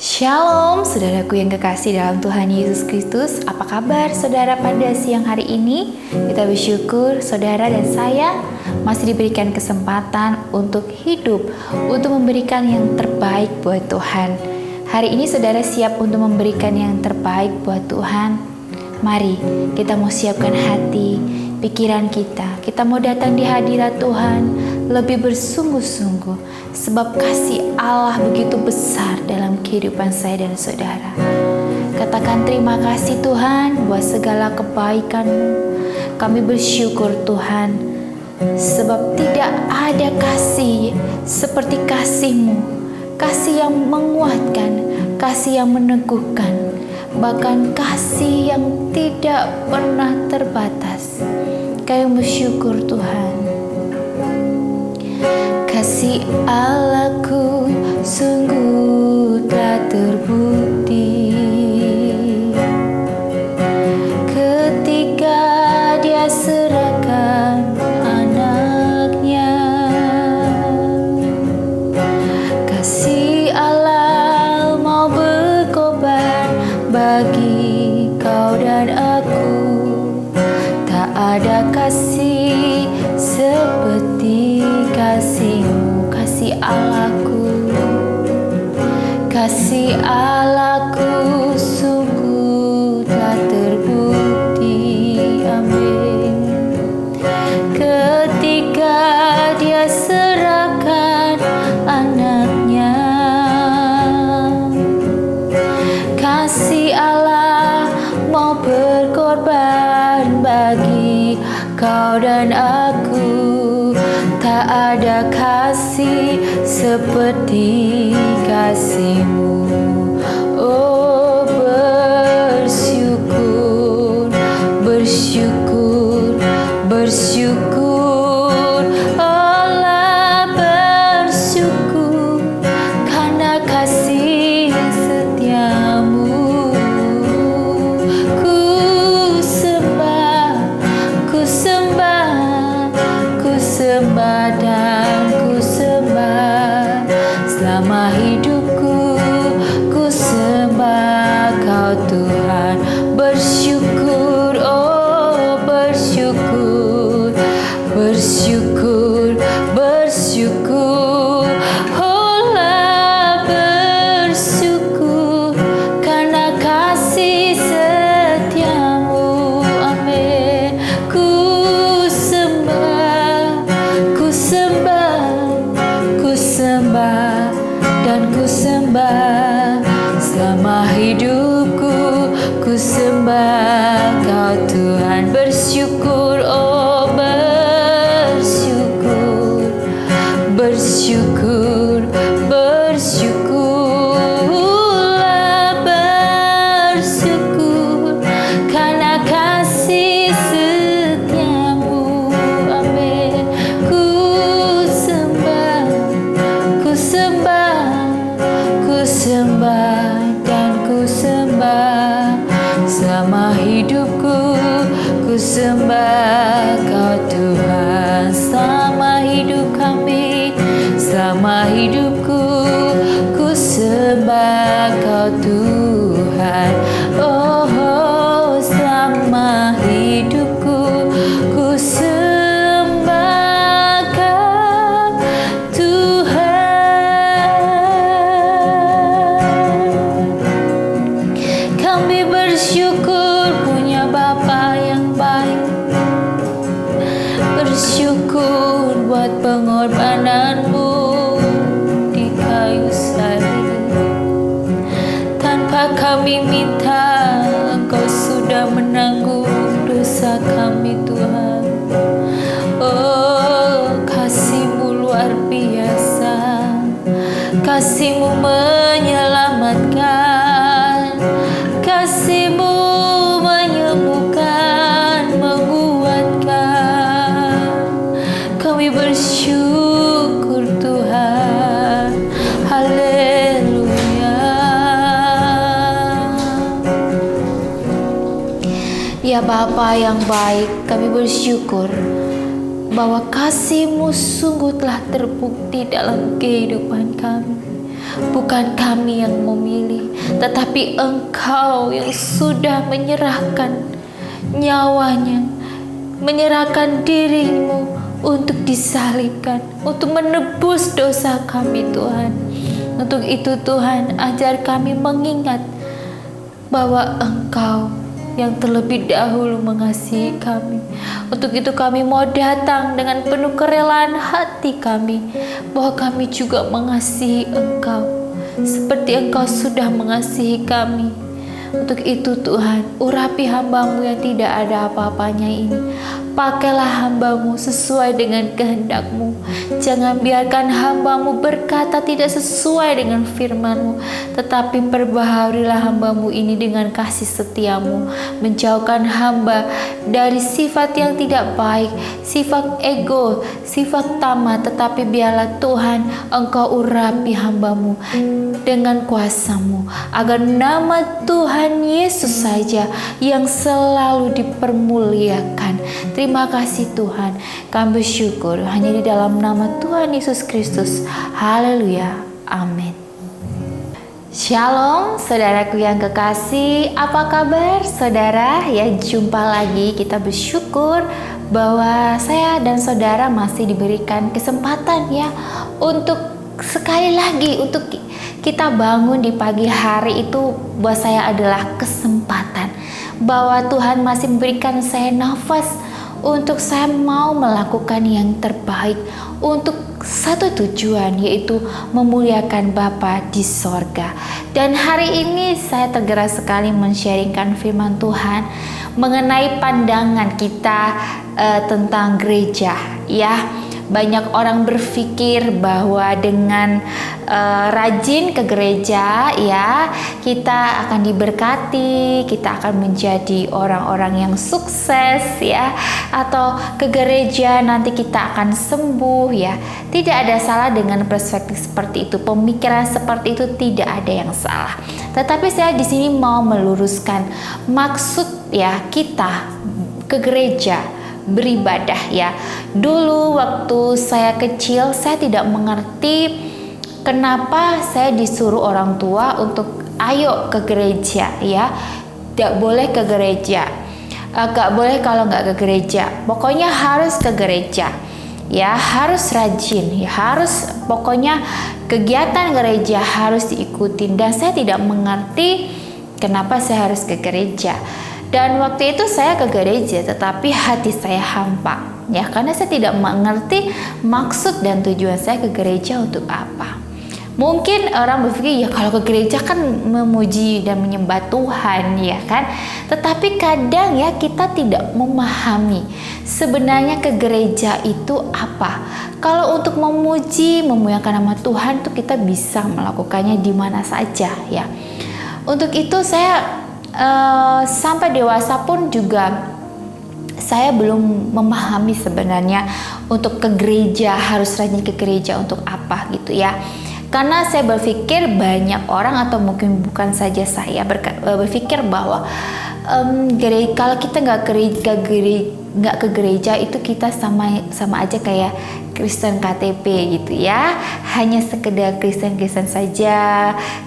Shalom, saudaraku yang kekasih dalam Tuhan Yesus Kristus. Apa kabar saudara pada siang hari ini? Kita bersyukur saudara dan saya masih diberikan kesempatan untuk hidup, untuk memberikan yang terbaik buat Tuhan. Hari ini saudara siap untuk memberikan yang terbaik buat Tuhan? Mari kita mau siapkan hati, pikiran kita. Kita mau datang di hadirat Tuhan lebih bersungguh-sungguh, sebab kasih Allah begitu besar dalam kehidupan saya dan saudara. Katakan terima kasih Tuhan buat segala kebaikan-Mu. Kami bersyukur Tuhan, sebab tidak ada kasih seperti kasih-Mu, kasih yang menguatkan, kasih yang meneguhkan, bahkan kasih yang tidak pernah terbatas. Kami bersyukur Tuhan. Kasih Allahku sungguh telah terbukti ketika Dia serahkan anaknya. Kasih Allah mau berkorban bagi kau dan aku. Tak ada kasih seperti kasih-Mu, kasih Allahku. Kasih Allahku sungguh telah terbukti, amin. Ketika Dia serahkan anaknya. Kasih Allah mau berkorban bagi kau dan aku. Tak ada kasih seperti kasih-Mu. Oh, bersyukur, bersyukur, bersyukur. Allah bersyukur karena kasih setia-Mu. Ku sembah, ku sembah, ku sembah dan ku sembah selama hidupku. Ku sembah Kau Tuhan. Bersyukur, oh bersyukur, bersyukur, bersyukur. Allah bersyukur karena kasih setia-Mu, amin. Ku sembah, ku sembah, ku sembah dan ku sembah selama hidupku. Ku sembah Kau Tuhan. Bersyukur, oh bersyukur, bersyukur, bersyukur. Bersyukur karena kasih setia-Mu, amin. Ku sembah, ku sembah, ku sembah dan ku sembah selama hidupku. Ku sembah Kau Tuhan selama hidup kami, selama hidupku. Ku sembah Kau Tuhan. Oh, oh selama hidupku. Ku sembah Kau Tuhan. Kami bersyukur punya Bapa yang baik. Bersyukur buat pengorbanan-Mu di kayu salib. Tanpa kami minta, Engkau sudah menanggung dosa kami Tuhan. Oh, kasih-Mu luar biasa. Kasih-Mu menyelamatkan. Kasih-Mu menyembuhkan, menguatkan. Kami bersyukur Tuhan. Haleluya. Ya Bapa yang baik, kami bersyukur bahwa kasih-Mu sungguh telah terbukti dalam kehidupan kami. Bukan kami yang memilih, tetapi Engkau yang sudah menyerahkan nyawanya, menyerahkan dirimu untuk disalibkan, untuk menebus dosa kami Tuhan. Untuk itu Tuhan, ajar kami mengingat bahwa Engkau yang terlebih dahulu mengasihi kami. Untuk itu kami mau datang dengan penuh kerelaan hati kami, bahwa kami juga mengasihi Engkau seperti Engkau sudah mengasihi kami. Untuk itu Tuhan, urapi hamba-Mu yang tidak ada apa-apanya ini. Pakailah hamba-Mu sesuai dengan kehendak-Mu. Jangan biarkan hamba-Mu berkata tidak sesuai dengan firman-Mu, tetapi perbaharuilah hamba-Mu ini dengan kasih setia-Mu. Menjauhkan hamba dari sifat yang tidak baik, sifat ego, sifat tamak, tetapi biarlah Tuhan Engkau urapi hamba-Mu dengan kuasa-Mu, agar nama Tuhan Yesus saja yang selalu dipermuliakan. Terima kasih Tuhan, kami bersyukur hanya di dalam nama Tuhan Yesus Kristus. Haleluya, amin. Shalom saudaraku yang kekasih, apa kabar saudara? Ya, jumpa lagi. Kita bersyukur bahwa saya dan saudara masih diberikan kesempatan ya untuk sekali lagi untuk kita bangun di pagi hari. Itu buat saya adalah kesempatan bahwa Tuhan masih memberikan saya nafas untuk saya mau melakukan yang terbaik untuk satu tujuan, yaitu memuliakan Bapa di sorga. Dan hari ini saya tergerak sekali men-sharingkan firman Tuhan mengenai pandangan kita tentang gereja ya. Banyak orang berpikir bahwa dengan rajin ke gereja ya, kita akan diberkati, kita akan menjadi orang-orang yang sukses ya, atau ke gereja nanti kita akan sembuh ya. Tidak ada salah dengan perspektif seperti itu, pemikiran seperti itu tidak ada yang salah. Tetapi saya di sini mau meluruskan maksud ya kita ke gereja beribadah ya. Dulu waktu saya kecil saya tidak mengerti kenapa saya disuruh orang tua untuk ayo ke gereja ya. Tidak boleh ke gereja, gak boleh kalau nggak ke gereja, pokoknya harus ke gereja ya, harus rajin ya, harus pokoknya kegiatan gereja harus diikutin. Dan saya tidak mengerti kenapa saya harus ke gereja. Dan waktu itu saya ke gereja, tetapi hati saya hampa ya, karena saya tidak mengerti maksud dan tujuan saya ke gereja untuk apa. Mungkin orang berpikir ya kalau ke gereja kan memuji dan menyembah Tuhan ya kan. Tetapi kadang ya kita tidak memahami sebenarnya ke gereja itu apa. Kalau untuk memuji, memuliakan nama Tuhan tuh kita bisa melakukannya di mana saja ya. Untuk itu saya sampai dewasa pun juga saya belum memahami sebenarnya untuk ke gereja, harus rajin ke gereja untuk apa gitu ya. Karena saya berpikir banyak orang atau mungkin bukan saja saya berpikir bahwa kalau kita nggak ke gereja itu kita sama aja kayak Kristen KTP gitu ya, hanya sekedar Kristen saja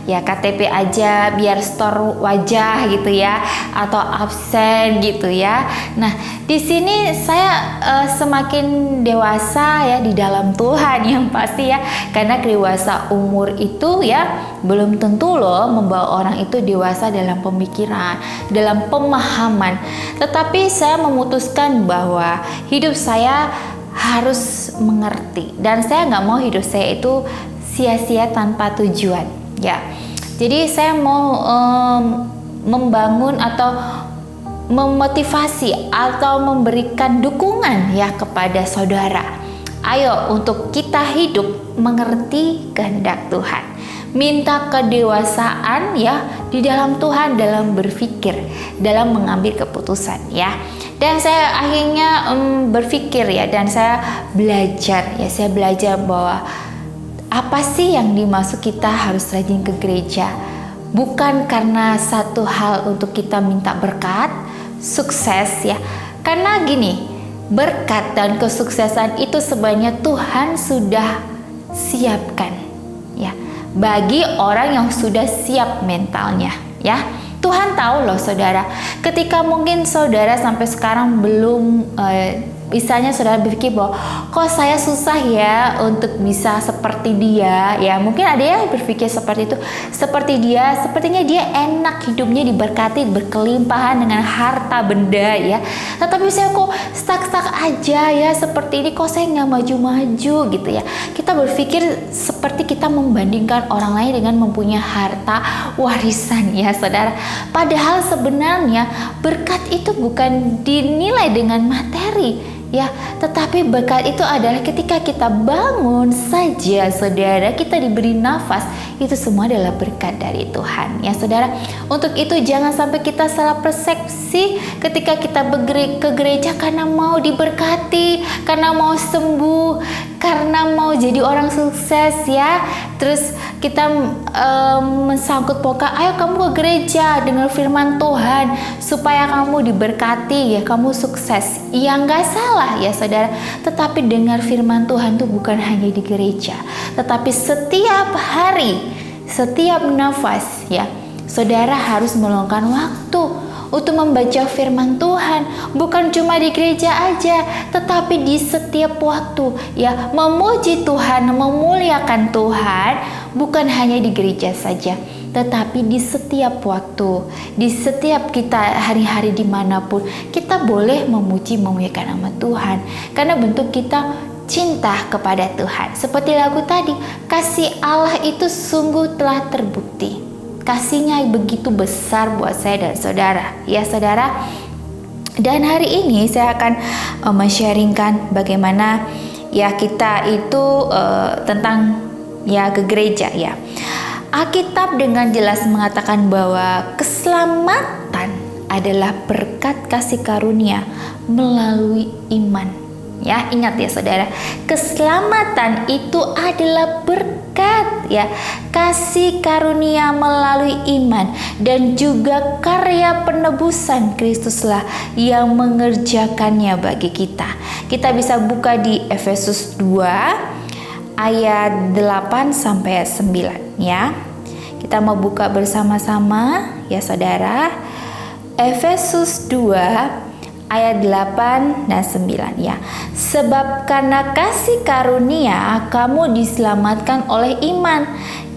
ya, KTP aja biar store wajah gitu ya, atau absen gitu ya. Nah di sini saya semakin dewasa ya di dalam Tuhan yang pasti ya, karena dewasa umur itu ya belum tentu loh membawa orang itu dewasa dalam pemikiran, dalam pemahaman. Tetapi saya memutuskan bahwa hidup saya harus mengerti, dan saya nggak mau hidup saya itu sia-sia tanpa tujuan ya. Jadi saya mau membangun atau memotivasi atau memberikan dukungan ya kepada saudara. Ayo untuk kita hidup mengerti kehendak Tuhan, minta kedewasaan ya di dalam Tuhan, dalam berpikir, dalam mengambil keputusan ya. Dan saya akhirnya berpikir ya, dan saya belajar ya, saya belajar bahwa apa sih yang dimaksud kita harus rajin ke gereja. Bukan karena satu hal untuk kita minta berkat, sukses ya. Karena gini, berkat dan kesuksesan itu sebenarnya Tuhan sudah siapkan ya. bagi orang yang sudah siap mentalnya, ya. Tuhan tahu loh saudara, ketika mungkin saudara sampai sekarang belum misalnya saudara berpikir bahwa kok saya susah ya untuk bisa seperti dia, ya mungkin ada yang berpikir seperti itu, seperti dia, sepertinya dia enak hidupnya, diberkati, berkelimpahan dengan harta benda ya, tetapi saya kok stuck aja ya seperti ini, kok saya nggak maju-maju gitu ya. Kita berpikir seperti kita membandingkan orang lain dengan mempunyai harta warisan ya saudara, padahal sebenarnya berkat itu bukan dinilai dengan materi ya, tetapi berkat itu adalah ketika kita bangun saja saudara, kita diberi nafas, itu semua adalah berkat dari Tuhan ya saudara. Untuk itu jangan sampai kita salah persepsi ketika kita ke gereja karena mau diberkati, karena mau sembuh, karena mau jadi orang sukses ya. Terus kita mensangkut pautkan, ayo kamu ke gereja dengar firman Tuhan supaya kamu diberkati ya, kamu sukses. Ya nggak salah ya saudara, tetapi dengar firman Tuhan itu bukan hanya di gereja, tetapi setiap hari, setiap nafas ya, saudara harus meluangkan waktu untuk membaca firman Tuhan, bukan cuma di gereja aja, tetapi di setiap waktu ya, memuji Tuhan, memuliakan Tuhan, bukan hanya di gereja saja, tetapi di setiap waktu, di setiap kita hari-hari dimanapun, kita boleh memuji, memuliakan nama Tuhan, karena bentuk kita cinta kepada Tuhan. Seperti lagu tadi, kasih Allah itu sungguh telah terbukti. Kasihnya begitu besar buat saya dan saudara, ya saudara. Dan hari ini saya akan men-sharingkan bagaimana ya kita itu tentang ya ke gereja ya. Alkitab dengan jelas mengatakan bahwa keselamatan adalah berkat kasih karunia melalui iman. Ya, ingat ya saudara, keselamatan itu adalah berkat ya, kasih karunia melalui iman, dan juga karya penebusan Kristuslah yang mengerjakannya bagi kita. Kita bisa buka di Efesus 2 ayat 8 sampai 9 ya. Kita mau buka bersama-sama ya saudara. Efesus 2 ayat 8 dan 9 ya. Sebab karena kasih karunia kamu diselamatkan oleh iman.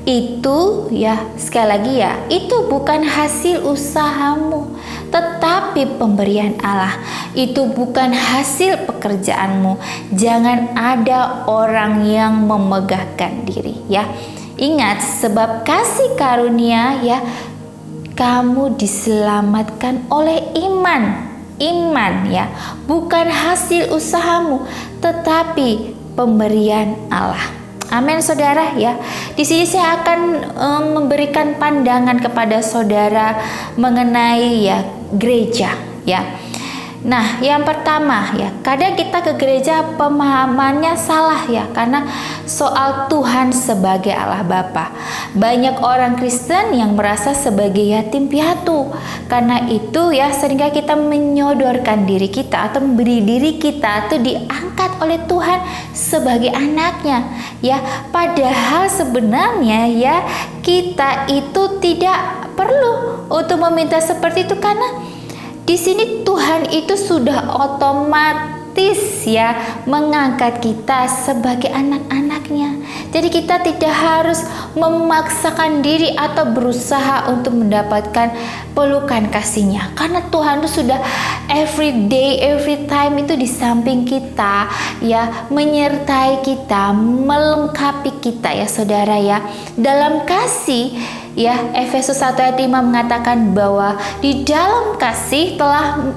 Itu ya, sekali lagi ya, itu bukan hasil usahamu, tetapi pemberian Allah. Itu bukan hasil pekerjaanmu. Jangan ada orang yang memegahkan diri ya. Ingat, sebab kasih karunia ya, kamu diselamatkan oleh iman. Iman ya, bukan hasil usahamu, tetapi pemberian Allah. Amin saudara ya. Di sini saya akan memberikan pandangan kepada saudara mengenai ya gereja ya. Nah, yang pertama ya, kadang kita ke gereja pemahamannya salah ya, karena soal Tuhan sebagai Allah Bapa. Banyak orang Kristen yang merasa sebagai yatim piatu. Karena itu ya, seringkali kita menyodorkan diri kita atau memberi diri kita atau diangkat oleh Tuhan sebagai anaknya ya. Padahal sebenarnya ya, kita itu tidak perlu untuk meminta seperti itu, karena di sini Tuhan itu sudah otomatis ya mengangkat kita sebagai anak-anaknya. Jadi kita tidak harus memaksakan diri atau berusaha untuk mendapatkan pelukan kasihnya, karena Tuhan itu sudah every day, every time itu di samping kita ya, menyertai kita, melengkapi kita ya saudara ya, dalam kasih. Ya, Efesus 1 ayat 5 mengatakan bahwa di dalam kasih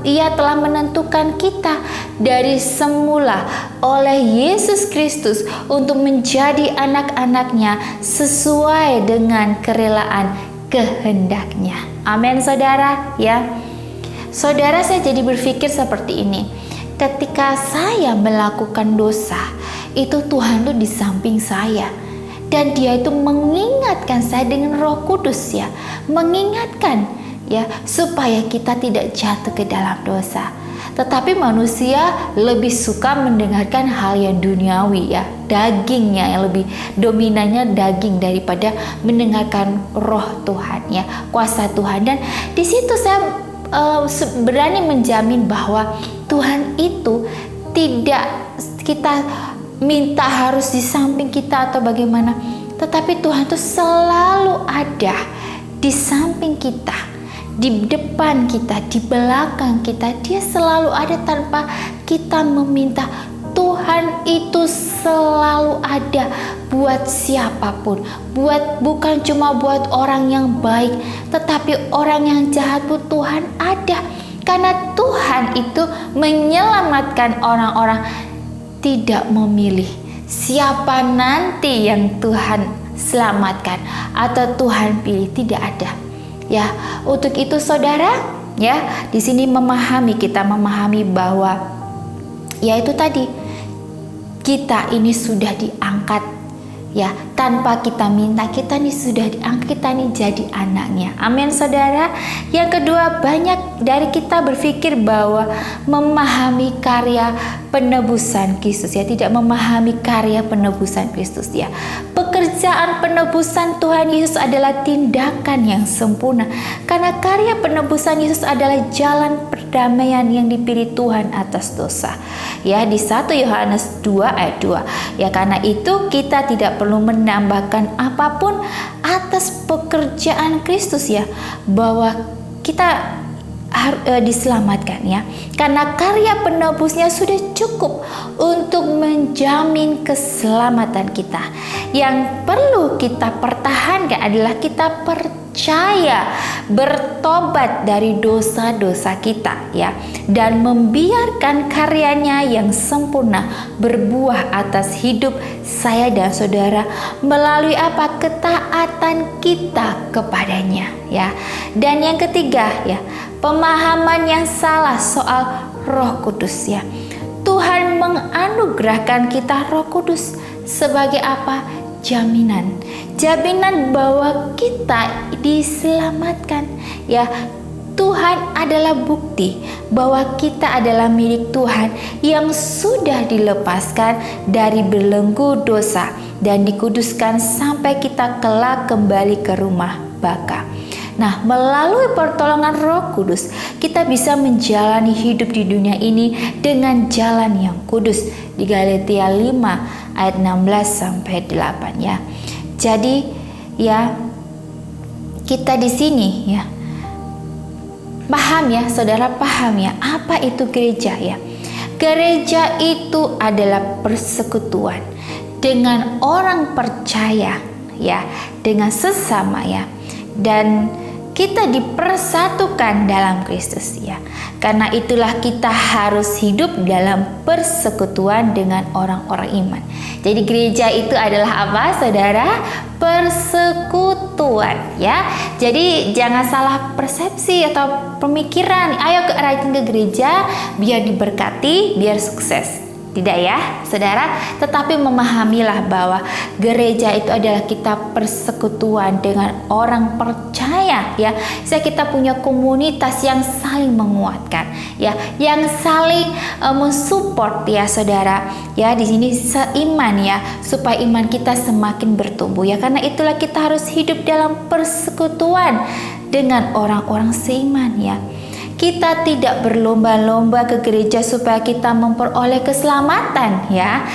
Ia telah menentukan kita dari semula oleh Yesus Kristus untuk menjadi anak-anaknya sesuai dengan kerelaan kehendaknya. Amin saudara ya. Saudara, saya jadi berpikir seperti ini. Ketika saya melakukan dosa, itu Tuhan tuh di samping saya. Dan Dia itu mengingatkan saya dengan Roh Kudus ya, mengingatkan ya, supaya kita tidak jatuh ke dalam dosa. Tetapi manusia lebih suka mendengarkan hal yang duniawi ya, dagingnya yang lebih dominannya daging daripada mendengarkan roh Tuhan ya, kuasa Tuhan. Dan di situ saya berani menjamin bahwa Tuhan itu tidak kita minta harus di samping kita atau bagaimana, tetapi Tuhan itu selalu ada di samping kita, di depan kita, di belakang kita. Dia selalu ada tanpa kita meminta. Tuhan itu selalu ada buat siapapun, bukan cuma buat orang yang baik, tetapi orang yang jahat pun Tuhan ada. Karena Tuhan itu menyelamatkan orang-orang, tidak memilih siapa nanti yang Tuhan selamatkan atau Tuhan pilih, tidak ada. Ya, untuk itu saudara, ya, di sini kita memahami bahwa ya itu tadi, kita ini sudah diangkat ya, tanpa kita minta, kita nih sudah diangkat, kita nih jadi anaknya. Amin saudara. Yang kedua, banyak dari kita berpikir bahwa memahami karya penebusan Kristus ya, tidak memahami karya penebusan Kristus ya. Pekerjaan penebusan Tuhan Yesus adalah tindakan yang sempurna, karena karya penebusan Yesus adalah jalan perdamaian yang dipilih Tuhan atas dosa. Ya, di 1 Yohanes 2 ayat 2. Ya, karena itu kita tidak perlu menambahkan apapun atas pekerjaan Kristus ya, bahwa kita diselamatkan ya, karena karya penebusnya sudah cukup untuk menjamin keselamatan kita. Yang perlu kita pertahankan adalah kita percaya, bertobat dari dosa-dosa kita ya, dan membiarkan karyanya yang sempurna berbuah atas hidup saya dan saudara melalui apa? Ketaatan kita kepadanya ya. Dan yang ketiga ya, pemahaman yang salah soal Roh Kudus ya. Tuhan menganugerahkan kita Roh Kudus sebagai apa? Jaminan bahwa kita diselamatkan ya. Tuhan adalah bukti bahwa kita adalah milik Tuhan yang sudah dilepaskan dari belenggu dosa dan dikuduskan sampai kita kelak kembali ke rumah Bapa. Nah, melalui pertolongan Roh Kudus, kita bisa menjalani hidup di dunia ini dengan jalan yang kudus. Di Galatia 5 ayat 16 sampai 8 ya. Jadi ya, kita di sini ya paham ya, saudara paham ya, apa itu gereja ya? Gereja itu adalah persekutuan dengan orang percaya ya, dengan sesama ya. Dan kita dipersatukan dalam Kristus ya. Karena itulah kita harus hidup dalam persekutuan dengan orang-orang iman. Jadi gereja itu adalah apa, saudara? Persekutuan ya. Jadi jangan salah persepsi atau pemikiran. Ayo rajin ke gereja biar diberkati, biar sukses. Tidak ya, saudara, tetapi memahamilah bahwa gereja itu adalah kita persekutuan dengan orang percaya ya. Kita punya komunitas yang saling menguatkan ya, yang saling mensupport ya, saudara. Ya, di sini seiman ya, supaya iman kita semakin bertumbuh ya. Karena itulah kita harus hidup dalam persekutuan dengan orang-orang seiman ya. Kita tidak berlomba-lomba ke gereja supaya kita memperoleh keselamatan ya.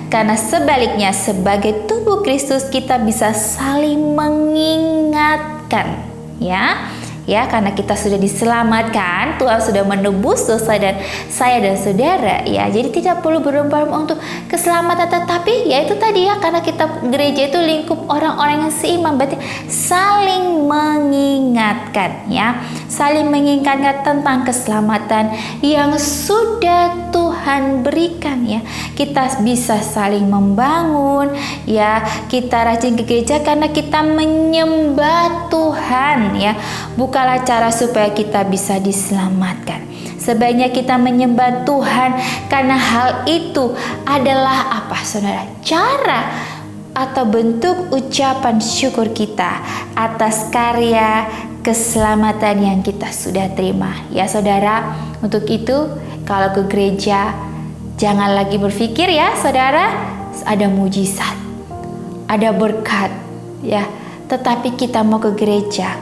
Karena sebaliknya, sebagai tubuh Kristus kita bisa saling mengingatkan ya. Ya, karena kita sudah diselamatkan, Tuhan sudah menebus dosa dan saya dan saudara ya. Jadi tidak perlu berlomba-lomba untuk keselamatan, tetapi ya itu tadi ya, karena kita gereja itu lingkup orang-orang yang seiman, berarti saling mengingatkan ya. Saling mengingatkan tentang keselamatan yang sudah Tuhan berikan ya. Kita bisa saling membangun ya. Kita rajin ke gereja karena kita menyembah Tuhan ya. Bukanlah cara supaya kita bisa diselamatkan. Sebaiknya kita menyembah Tuhan karena hal itu adalah apa, saudara? Cara atau bentuk ucapan syukur kita atas karya keselamatan yang kita sudah terima. Ya saudara, untuk itu kalau ke gereja jangan lagi berpikir ya saudara, ada mujizat, ada berkat ya. Tetapi kita mau ke gereja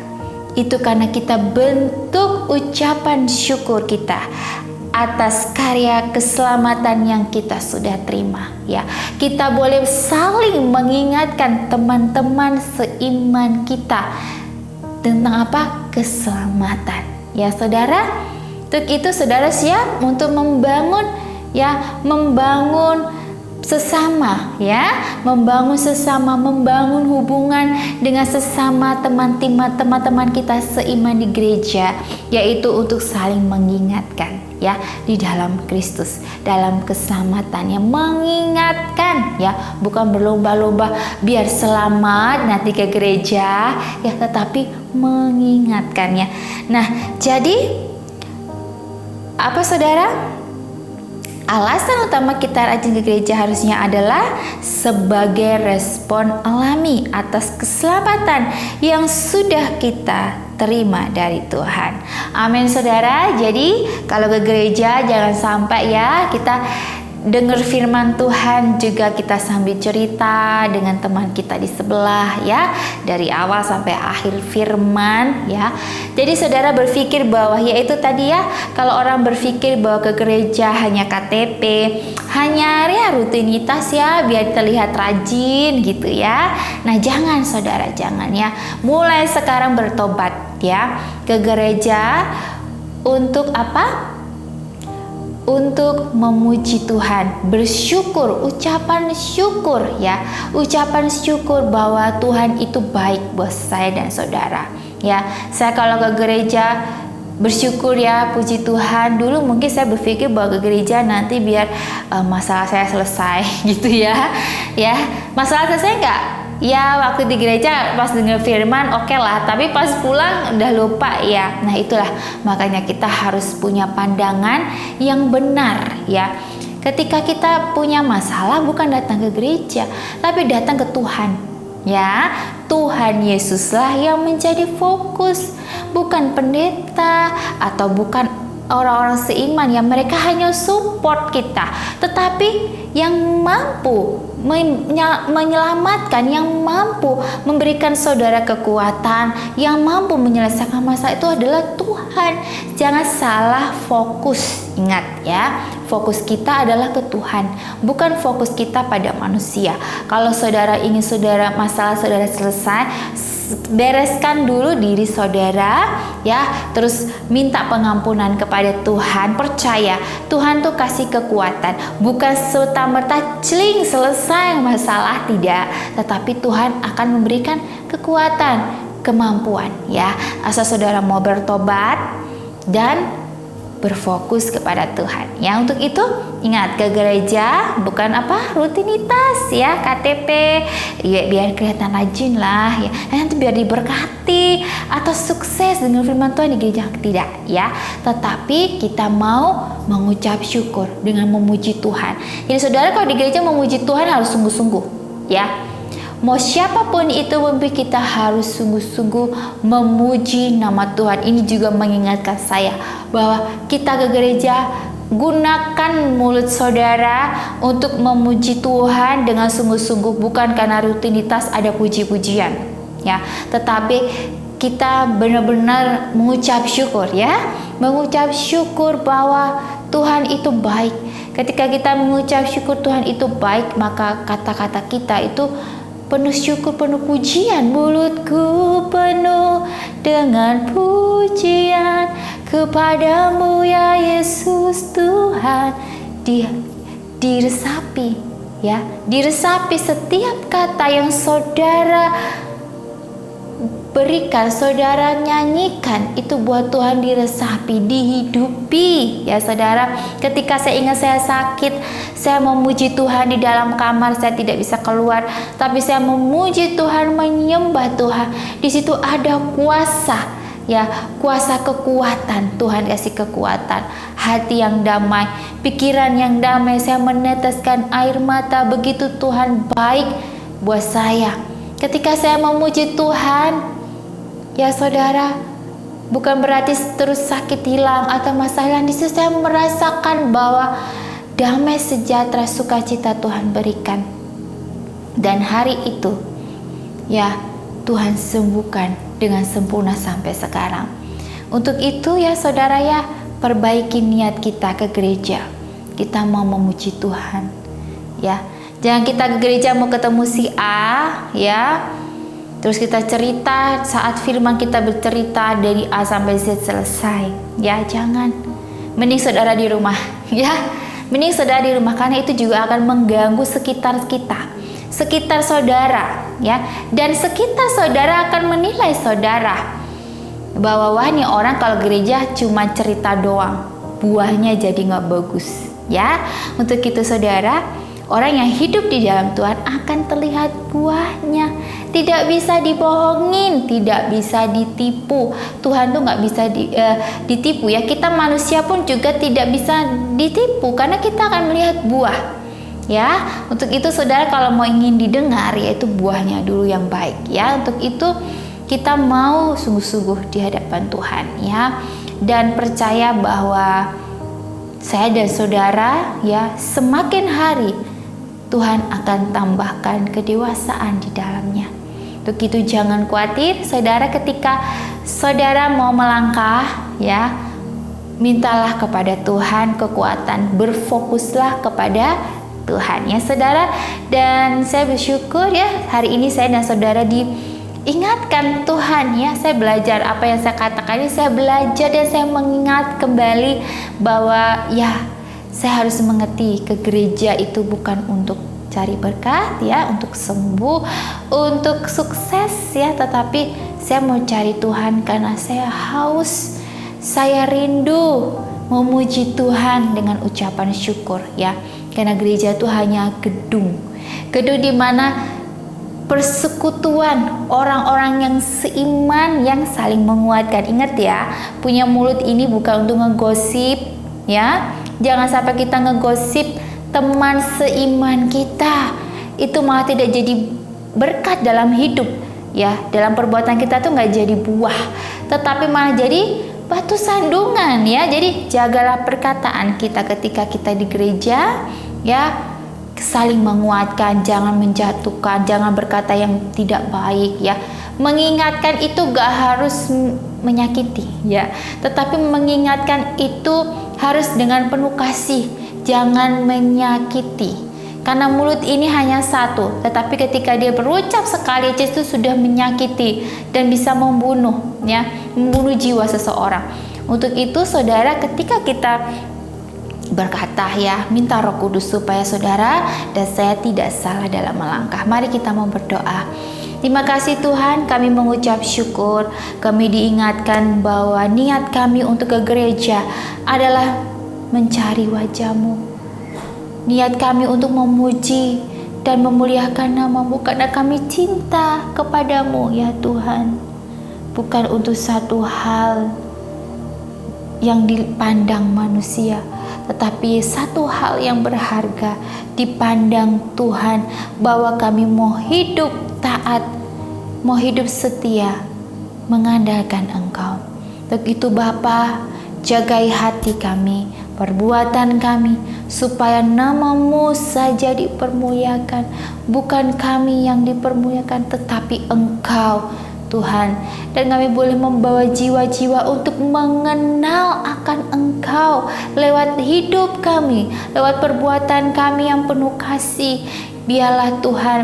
itu karena kita bentuk ucapan syukur kita atas karya keselamatan yang kita sudah terima ya. Kita boleh saling mengingatkan teman-teman seiman kita tentang apa? Keselamatan ya saudara. Untuk itu saudara siap untuk membangun sesama ya, membangun hubungan dengan sesama teman-teman kita seiman di gereja, yaitu untuk saling mengingatkan ya di dalam Kristus, dalam keselamatan yang mengingatkan ya, bukan berlomba-lomba biar selamat nanti ke gereja ya, tetapi mengingatkannya. Nah, jadi apa saudara? Alasan utama kita rajin ke gereja harusnya adalah sebagai respon alami atas keselamatan yang sudah kita terima dari Tuhan. Amin saudara. Jadi kalau ke gereja jangan sampai ya kita dengar firman Tuhan juga kita sambil cerita dengan teman kita di sebelah ya, dari awal sampai akhir firman ya. Jadi saudara berpikir bahwa yaitu tadi ya, kalau orang berpikir bahwa ke gereja hanya KTP, hanya ya rutinitas ya biar terlihat rajin gitu ya. Nah jangan saudara, jangan ya. Mulai sekarang bertobat ya ke gereja untuk apa? Untuk memuji Tuhan, bersyukur, ucapan syukur ya, ucapan syukur bahwa Tuhan itu baik buat saya dan saudara ya. Saya kalau ke gereja bersyukur ya, puji Tuhan. Dulu mungkin saya berpikir bahwa ke gereja nanti biar masalah saya selesai gitu ya. Ya, masalah selesai enggak? Ya waktu di gereja pas dengar firman oke lah, tapi pas pulang udah lupa ya. Nah itulah makanya kita harus punya pandangan yang benar ya. Ketika kita punya masalah bukan datang ke gereja, tapi datang ke Tuhan ya. Tuhan Yesuslah yang menjadi fokus, bukan pendeta atau bukan orang-orang seiman yang mereka hanya support kita, tetapi yang mampu menyelamatkan, yang mampu memberikan saudara kekuatan, yang mampu menyelesaikan masalah itu adalah Tuhan. Jangan salah fokus. Ingat ya, fokus kita adalah ke Tuhan, bukan fokus kita pada manusia. Kalau saudara ingin masalah saudara selesai, bereskan dulu diri saudara ya, terus minta pengampunan kepada Tuhan. Percaya Tuhan tuh kasih kekuatan, bukan serta-merta celing selesai masalah, tidak, tetapi Tuhan akan memberikan kekuatan, kemampuan ya, asal saudara mau bertobat dan berfokus kepada Tuhan ya. Untuk itu ingat, ke gereja bukan apa rutinitas ya, KTP ya, biar kelihatan rajin lah ya, nanti biar diberkati atau sukses dengan firman Tuhan di gereja, tidak ya, tetapi kita mau mengucap syukur dengan memuji Tuhan. Jadi saudara kalau di gereja memuji Tuhan harus sungguh-sungguh ya. Mau siapapun itu kita harus sungguh-sungguh memuji nama Tuhan. Ini juga mengingatkan saya bahwa kita ke gereja, gunakan mulut saudara untuk memuji Tuhan dengan sungguh-sungguh, bukan karena rutinitas ada puji-pujian ya, tetapi kita benar-benar mengucap syukur ya, mengucap syukur bahwa Tuhan itu baik. Ketika kita mengucap syukur Tuhan itu baik, maka kata-kata kita itu penuh syukur, penuh pujian. Mulutku penuh dengan pujian kepadamu ya Yesus Tuhan. Diresapi ya, diresapi setiap kata yang saudara berikan, saudara nyanyikan, itu buat Tuhan diresapi, dihidupi ya saudara. Ketika saya ingat saya sakit, saya memuji Tuhan di dalam kamar, saya tidak bisa keluar, tapi saya memuji Tuhan, menyembah Tuhan. Di situ ada kuasa ya, kuasa kekuatan. Tuhan kasih kekuatan, hati yang damai, pikiran yang damai. Saya meneteskan air mata, begitu Tuhan baik buat saya. Ketika saya memuji Tuhan ya saudara, Bukan berarti terus sakit hilang atau masalah. Di situ saya merasakan bahwa damai sejahtera sukacita Tuhan berikan. Dan hari itu ya Tuhan sembuhkan dengan sempurna sampai sekarang. Untuk itu ya saudara ya, perbaiki niat kita ke gereja. Kita mau memuji Tuhan ya. Jangan kita ke gereja mau ketemu si A ya, terus kita cerita, saat firman kita bercerita dari A sampai Z selesai. Ya jangan. Mending saudara di rumah ya. Mending saudara di rumah, karena itu juga akan mengganggu sekitar kita, sekitar saudara ya. Dan sekitar saudara akan menilai saudara bahwa wah nih orang kalau gereja cuma cerita doang, buahnya jadi nggak bagus ya. Untuk itu saudara, orang yang hidup di dalam Tuhan akan terlihat buahnya. Tidak bisa dibohongin, tidak bisa ditipu. Tuhan tuh nggak bisa ditipu ya. Kita manusia pun juga tidak bisa ditipu, karena kita akan melihat buah ya. Untuk itu saudara, kalau mau ingin didengar yaitu buahnya dulu yang baik ya. Untuk itu kita mau sungguh-sungguh di hadapan Tuhan ya. Dan percaya bahwa saya dan saudara ya, semakin hari Tuhan akan tambahkan kedewasaan di dalamnya. Untuk itu jangan khawatir saudara, ketika saudara mau melangkah ya, mintalah kepada Tuhan kekuatan, berfokuslah kepada Tuhan ya saudara. Dan saya bersyukur ya, hari ini saya dan saudara diingatkan Tuhan ya. Saya belajar apa yang saya katakan ini, saya belajar dan saya mengingat kembali bahwa ya, saya harus mengerti ke gereja itu bukan untuk cari berkat ya, untuk sembuh, untuk sukses ya, tetapi saya mau cari Tuhan karena saya haus, saya rindu memuji Tuhan dengan ucapan syukur ya. Karena gereja itu hanya gedung di mana persekutuan orang-orang yang seiman, yang saling menguatkan. Ingat ya, punya mulut ini bukan untuk ngegosip ya. Jangan sampai kita ngegosip teman seiman kita, itu malah tidak jadi berkat dalam hidup ya. Dalam perbuatan kita tuh nggak jadi buah, tetapi malah jadi batu sandungan ya. Jadi jagalah perkataan kita ketika kita di gereja ya, saling menguatkan, jangan menjatuhkan, jangan berkata yang tidak baik ya. Mengingatkan itu gak harus menyakiti ya, tetapi mengingatkan itu harus dengan penuh kasih. Jangan menyakiti, karena mulut ini hanya satu, tetapi ketika dia berucap sekali aja itu sudah menyakiti dan bisa membunuh ya, membunuh jiwa seseorang. Untuk itu saudara, ketika kita berkata ya, minta Roh Kudus supaya saudara dan saya tidak salah dalam melangkah. Mari kita mau berdoa. Terima kasih Tuhan, kami mengucap syukur, kami diingatkan bahwa niat kami untuk ke gereja adalah mencari wajah-Mu. Niat kami untuk memuji dan memuliakan nama-Mu karena kami cinta kepadamu ya Tuhan. Bukan untuk satu hal yang dipandang manusia, tetapi satu hal yang berharga dipandang Tuhan, bahwa kami mau hidup taat, mau hidup setia, mengandalkan Engkau. Untuk itu Bapa, jagai hati kami, perbuatan kami, supaya nama-Mu saja dipermuliakan. Bukan kami yang dipermuliakan, tetapi Engkau Tuhan. Dan kami boleh membawa jiwa-jiwa untuk mengenal akan Engkau lewat hidup kami, lewat perbuatan kami yang penuh kasih. Biarlah Tuhan,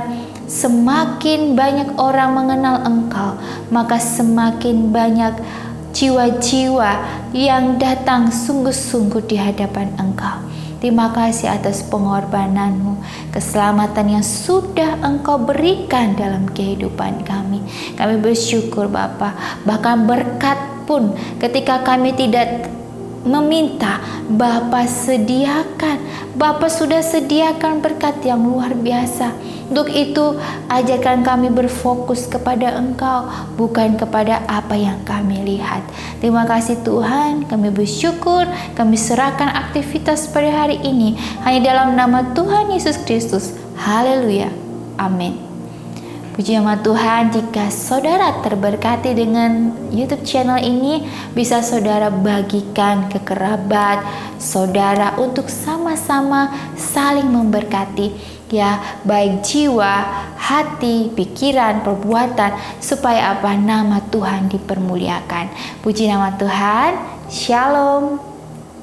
semakin banyak orang mengenal Engkau, maka semakin banyak jiwa-jiwa yang datang sungguh-sungguh di hadapan Engkau. Terima kasih atas pengorbanan-Mu, keselamatan yang sudah Engkau berikan dalam kehidupan kami. Kami bersyukur Bapa, bahkan berkat pun ketika kami tidak meminta, Bapa sediakan. Bapa sudah sediakan berkat yang luar biasa. Untuk itu, ajarkan kami berfokus kepada Engkau, bukan kepada apa yang kami lihat. Terima kasih Tuhan, kami bersyukur, kami serahkan aktivitas pada hari ini hanya dalam nama Tuhan Yesus Kristus. Haleluya. Amin. Puji nama Tuhan, jika saudara terberkati dengan YouTube channel ini, bisa saudara bagikan ke kerabat saudara untuk sama-sama saling memberkati, ya, baik jiwa, hati, pikiran, perbuatan, supaya apa? Nama Tuhan dipermuliakan. Puji nama Tuhan. Shalom.